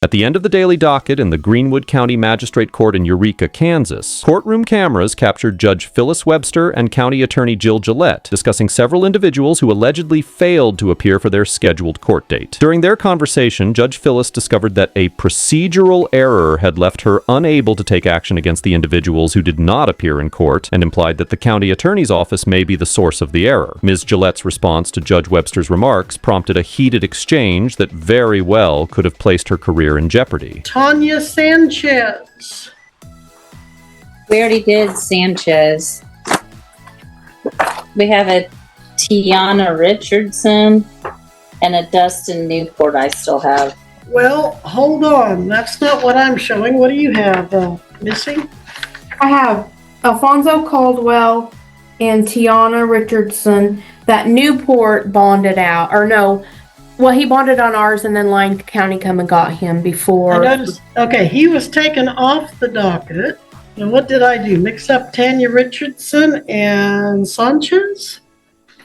At the end of the daily docket in the Greenwood County Magistrate Court in Eureka, Kansas, courtroom cameras captured Judge Phyllis Webster and County Attorney Jill Gillette discussing several individuals who allegedly failed to appear for their scheduled court date. During their conversation, Judge Phyllis discovered that a procedural error had left her unable to take action against the individuals who did not appear in court and implied that the county attorney's office may be the source of the error. Ms. Gillette's response to Judge Webster's remarks prompted a heated exchange that very well could have placed her career in jeopardy. Tanya Sanchez. We already did Sanchez. We have a Tiana Richardson and a Dustin Newport I still have. Well, hold on. That's not what I'm showing. What do you have, Missy? I have Alfonso Caldwell and Tiana Richardson. That Newport bonded out, or no, well, he bonded on ours, and then Lyon County come and got him before. I noticed, okay, he was taken off the docket. And what did I do? Mix up Tanya Richardson and Sanchez?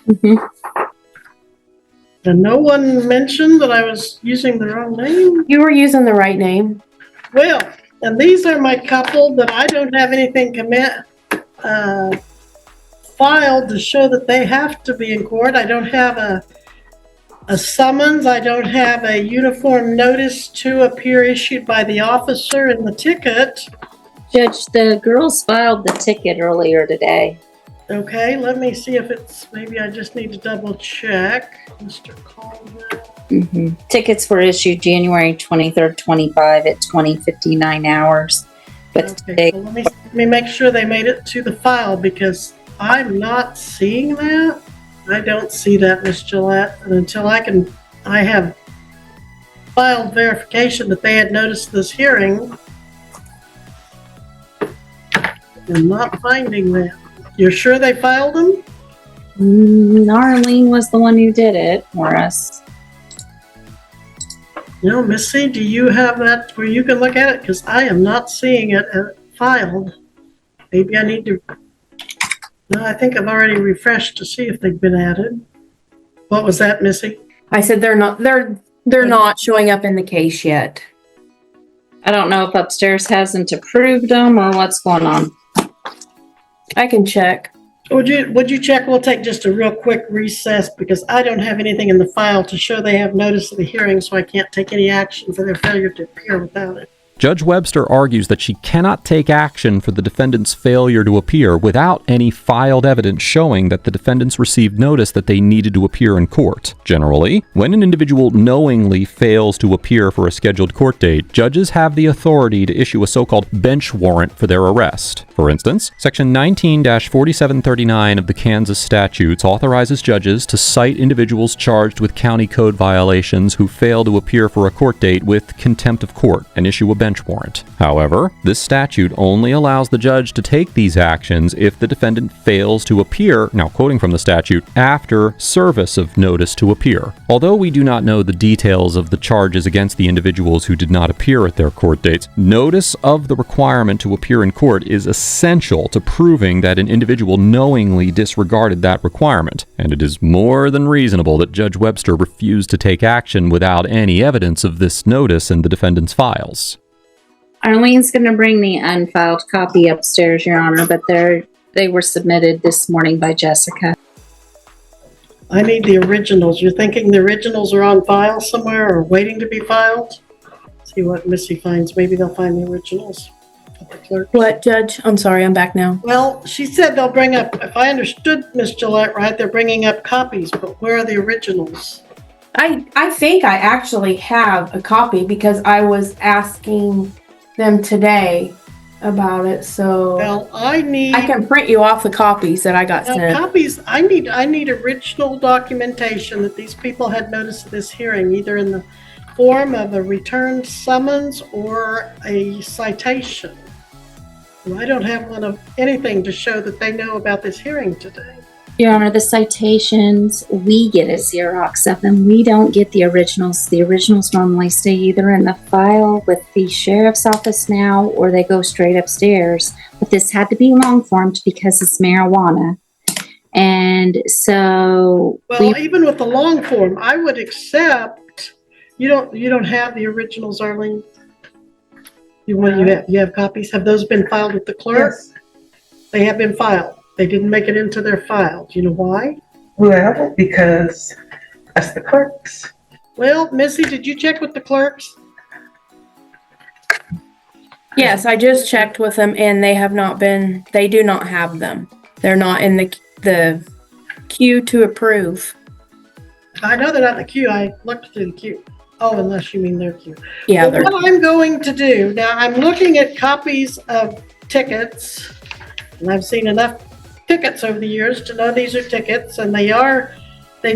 Mm-hmm. And no one mentioned that I was using the wrong name? You were using the right name. Well, and these are my couple that I don't have anything filed to show that they have to be in court. I don't have a summons. I don't have a uniform notice to appear issued by the officer in the ticket. Judge, the girls filed the ticket earlier today. Okay, let me see if it's, maybe I just need to double check. Mr. Caldwell. Mm-hmm. Tickets were issued January 23rd, 25 at 20:59 hours. But Okay, today, so let me make sure they made it to the file because I'm not seeing that. I don't see that, Ms. Gillette, and until I have filed verification that they had noticed this hearing, I'm not finding that. You're sure they filed them? Arlene was the one who did it for us. No, Missy, do you have that where you can look at it? Because I am not seeing it filed. Maybe I need to. No, I think I've already refreshed to see if they've been added. What was that, Missy? I said they're not showing up in the case yet. I don't know if upstairs hasn't approved them or what's going on. I can check. Would you check? We'll take just a real quick recess because I don't have anything in the file to show they have notice of the hearing, so I can't take any action for their failure to appear without it. Judge Webster argues that she cannot take action for the defendant's failure to appear without any filed evidence showing that the defendants received notice that they needed to appear in court. Generally, when an individual knowingly fails to appear for a scheduled court date, judges have the authority to issue a so-called bench warrant for their arrest. For instance, Section 19-4739 of the Kansas statutes authorizes judges to cite individuals charged with county code violations who fail to appear for a court date with contempt of court and issue a bench warrant. However, this statute only allows the judge to take these actions if the defendant fails to appear, now quoting from the statute, after service of notice to appear. Although we do not know the details of the charges against the individuals who did not appear at their court dates, notice of the requirement to appear in court is essential to proving that an individual knowingly disregarded that requirement, and it is more than reasonable that Judge Webster refused to take action without any evidence of this notice in the defendant's files. Arlene's going to bring the unfiled copy upstairs, Your Honor, but they were submitted this morning by Jessica. I need the originals. You're thinking the originals are on file somewhere or waiting to be filed? See what Missy finds. Maybe they'll find the originals at the clerk. What, Judge? I'm sorry, I'm back now. Well, she said they'll bring up, if I understood Miss Gillette right, they're bringing up copies, but where are the originals? I think I actually have a copy because I was asking them today about it, so Well, I can print you off the copies that I got sent. copies. I need original documentation that these people had notice of this hearing, either in the form of a returned summons or a citation. And I don't have one of anything to show that they know about this hearing today. Your Honor, the citations, we get a Xerox of them. We don't get the originals. The originals normally stay either in the file with the sheriff's office now, or they go straight upstairs. But this had to be long formed because it's marijuana. And so... Well, even with the long form, I would accept You don't have the originals, Arlene? You have copies? Have those been filed with the clerk? Yes. They have been filed. They didn't make it into their file. Do you know why? Well, because that's the clerks. Well, Missy, did you check with the clerks? Yes, I just checked with them and they do not have them. They're not in the queue to approve. I know they're not in the queue. I looked through the queue. Oh, unless you mean their queue. Yeah, Well, what I'm going to do, now I'm looking at copies of tickets, and I've seen enough tickets over the years to know these are tickets, and they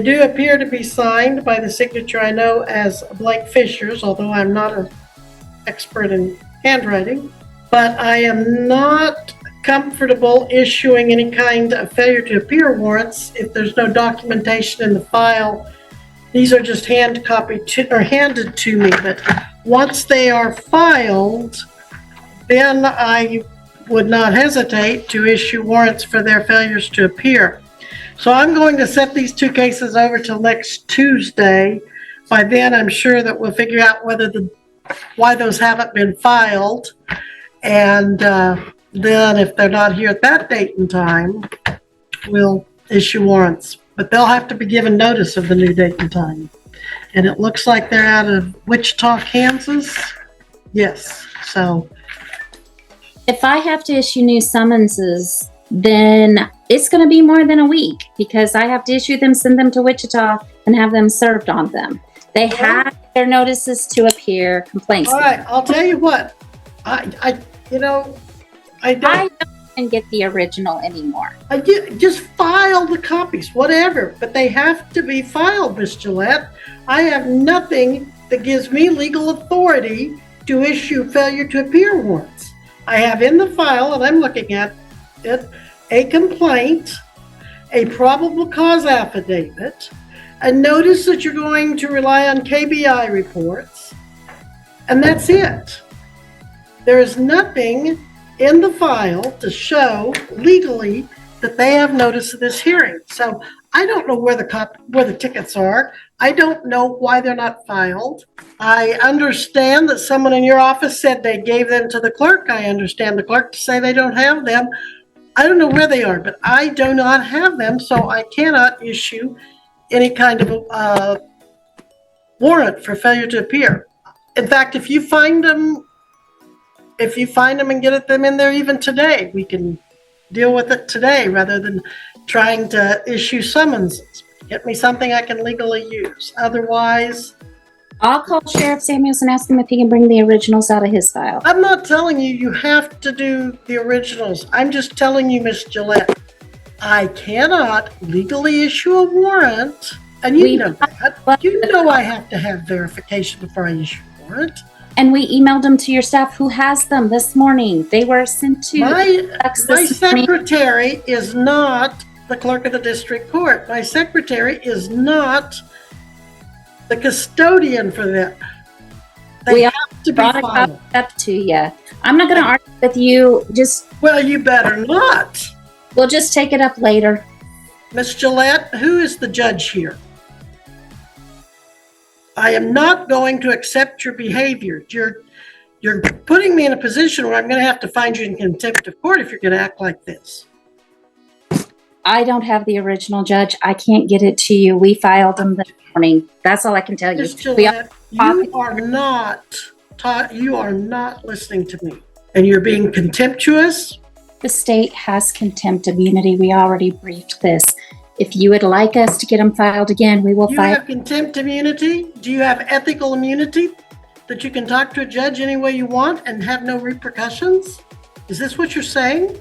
do appear to be signed by the signature I know as Blake Fisher's, although I'm not an expert in handwriting. But I am not comfortable issuing any kind of failure to appear warrants if there's no documentation in the file. These are just handed to me, but once they are filed, then I would not hesitate to issue warrants for their failures to appear. So I'm going to set these two cases over till next Tuesday. By then, I'm sure that we'll figure out why those haven't been filed. And then if they're not here at that date and time, we'll issue warrants. But they'll have to be given notice of the new date and time. And it looks like they're out of Wichita, Kansas. Yes, so. If I have to issue new summonses, then it's going to be more than a week because I have to issue them, send them to Wichita, and have them served on them. They have their notices to appear, complaints. All right, I'll tell you what. I don't. I don't even get the original anymore. Just file the copies, whatever, but they have to be filed, Miss Gillette. I have nothing that gives me legal authority to issue failure to appear warrants. I have in the file, and I'm looking at it, a complaint, a probable cause affidavit, a notice that you're going to rely on KBI reports, and that's it. There is nothing in the file to show legally that they have notice of this hearing. So I don't know where the tickets are. I don't know why they're not filed. I understand that someone in your office said they gave them to the clerk. I understand the clerk to say they don't have them. I don't know where they are, but I do not have them, so I cannot issue any kind of warrant for failure to appear. In fact, if you find them and get them in there even today, we can deal with it today rather than trying to issue summonses. Get me something I can legally use. Otherwise, I'll call Sheriff Samuels and ask him if he can bring the originals out of his file. I'm not telling you have to do the originals. I'm just telling you, Miss Gillette, I cannot legally issue a warrant, and you know that. You know I have to have verification before I issue a warrant. And we emailed them to your staff who has them this morning. They were sent to My secretary is not the clerk of the district court. My secretary is not the custodian for them. They have to be filed. Up to you. I'm not going to argue with you. Well, you better not. We'll just take it up later. Miss Gillette, who is the judge here? I am not going to accept your behavior. You're putting me in a position where I'm going to have to find you in contempt of court if you're going to act like this. I don't have the original, Judge. I can't get it to you. We filed them this morning. That's all I can tell you. Miss Gillette, you are not listening to me, and you're being contemptuous. The state has contempt immunity. We already briefed this. If you would like us to get them filed again, we will file. You have contempt immunity? Do you have ethical immunity that you can talk to a judge any way you want and have no repercussions? Is this what you're saying?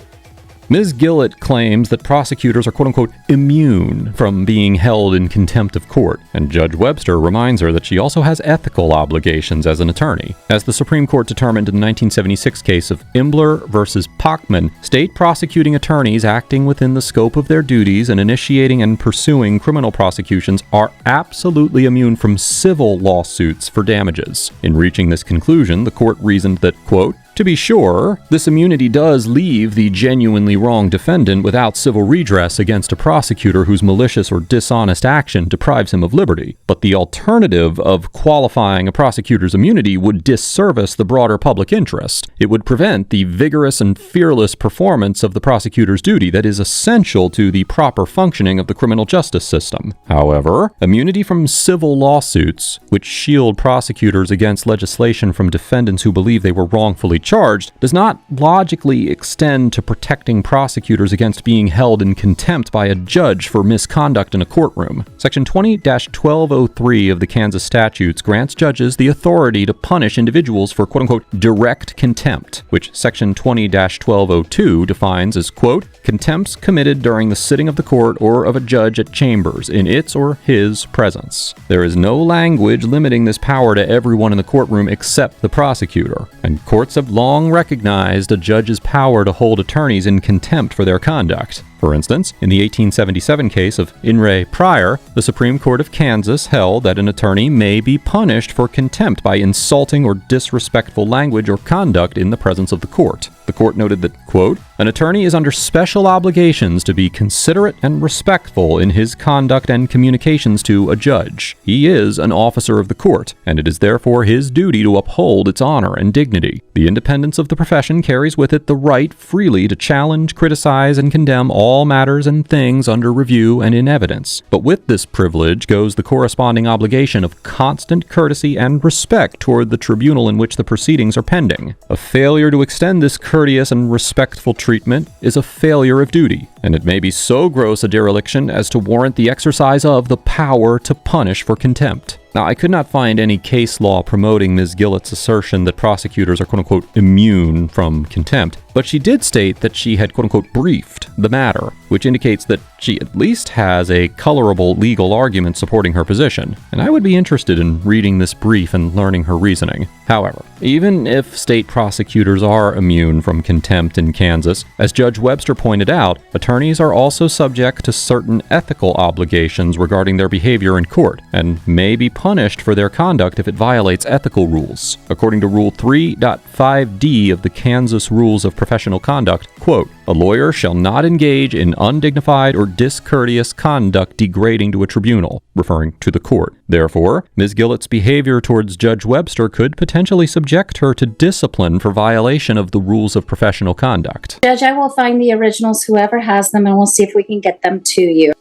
Ms. Gillett claims that prosecutors are quote-unquote immune from being held in contempt of court, and Judge Webster reminds her that she also has ethical obligations as an attorney. As the Supreme Court determined in the 1976 case of Imbler versus Pachman, state prosecuting attorneys acting within the scope of their duties and initiating and pursuing criminal prosecutions are absolutely immune from civil lawsuits for damages. In reaching this conclusion, the court reasoned that, quote, To be sure, this immunity does leave the genuinely wrong defendant without civil redress against a prosecutor whose malicious or dishonest action deprives him of liberty, but the alternative of qualifying a prosecutor's immunity would disservice the broader public interest. It would prevent the vigorous and fearless performance of the prosecutor's duty that is essential to the proper functioning of the criminal justice system. However, immunity from civil lawsuits, which shield prosecutors against legislation from defendants who believe they were wrongfully charged, does not logically extend to protecting prosecutors against being held in contempt by a judge for misconduct in a courtroom. Section 20-1203 of the Kansas statutes grants judges the authority to punish individuals for quote-unquote direct contempt, which Section 20-1202 defines as quote, contempts committed during the sitting of the court or of a judge at chambers in its or his presence. There is no language limiting this power to everyone in the courtroom except the prosecutor, and courts have long recognized a judge's power to hold attorneys in contempt for their conduct. For instance, in the 1877 case of In re Pryor, the Supreme Court of Kansas held that an attorney may be punished for contempt by insulting or disrespectful language or conduct in the presence of the court. The court noted that, quote, an attorney is under special obligations to be considerate and respectful in his conduct and communications to a judge. He is an officer of the court, and it is therefore his duty to uphold its honor and dignity. The independence of the profession carries with it the right freely to challenge, criticize, and condemn all matters and things under review and in evidence. But with this privilege goes the corresponding obligation of constant courtesy and respect toward the tribunal in which the proceedings are pending. A failure to extend this courteous and respectful treatment is a failure of duty, and it may be so gross a dereliction as to warrant the exercise of the power to punish for contempt. Now, I could not find any case law promoting Ms. Gillett's assertion that prosecutors are quote-unquote immune from contempt, but she did state that she had quote-unquote briefed the matter, which indicates that she at least has a colorable legal argument supporting her position, and I would be interested in reading this brief and learning her reasoning. However, even if state prosecutors are immune from contempt in Kansas, as Judge Webster pointed out, attorneys are also subject to certain ethical obligations regarding their behavior in court, and may be punished for their conduct if it violates ethical rules. According to Rule 3.5d of the Kansas Rules of Professional Conduct, quote, a lawyer shall not engage in undignified or discourteous conduct degrading to a tribunal, referring to the court. Therefore, Ms. Gillett's behavior towards Judge Webster could potentially subject her to discipline for violation of the rules of professional conduct. Judge, I will find the originals, whoever has them, and we'll see if we can get them to you.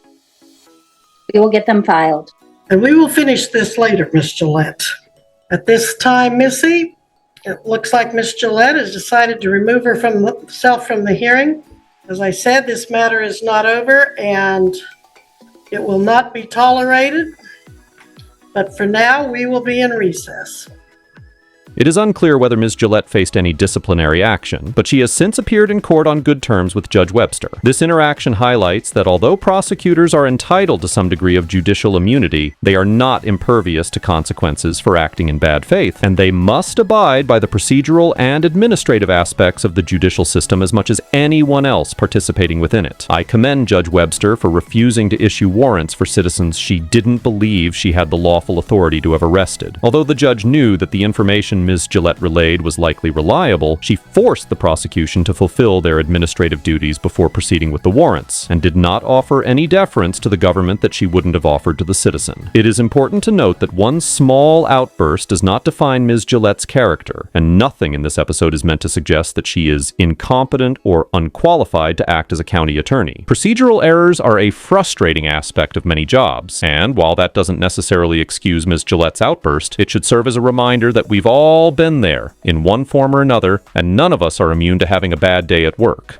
We will get them filed. And we will finish this later, Miss Gillette. At this time, Missy, it looks like Miss Gillette has decided to remove herself from the hearing. As I said, this matter is not over and it will not be tolerated. But for now, we will be in recess. It is unclear whether Ms. Gillette faced any disciplinary action, but she has since appeared in court on good terms with Judge Webster. This interaction highlights that although prosecutors are entitled to some degree of judicial immunity, they are not impervious to consequences for acting in bad faith, and they must abide by the procedural and administrative aspects of the judicial system as much as anyone else participating within it. I commend Judge Webster for refusing to issue warrants for citizens she didn't believe she had the lawful authority to have arrested. Although the judge knew that the information Ms. Gillette relayed was likely reliable, she forced the prosecution to fulfill their administrative duties before proceeding with the warrants, and did not offer any deference to the government that she wouldn't have offered to the citizen. It is important to note that one small outburst does not define Ms. Gillette's character, and nothing in this episode is meant to suggest that she is incompetent or unqualified to act as a county attorney. Procedural errors are a frustrating aspect of many jobs, and while that doesn't necessarily excuse Ms. Gillette's outburst, it should serve as a reminder that we've all been there in one form or another, and none of us are immune to having a bad day at work.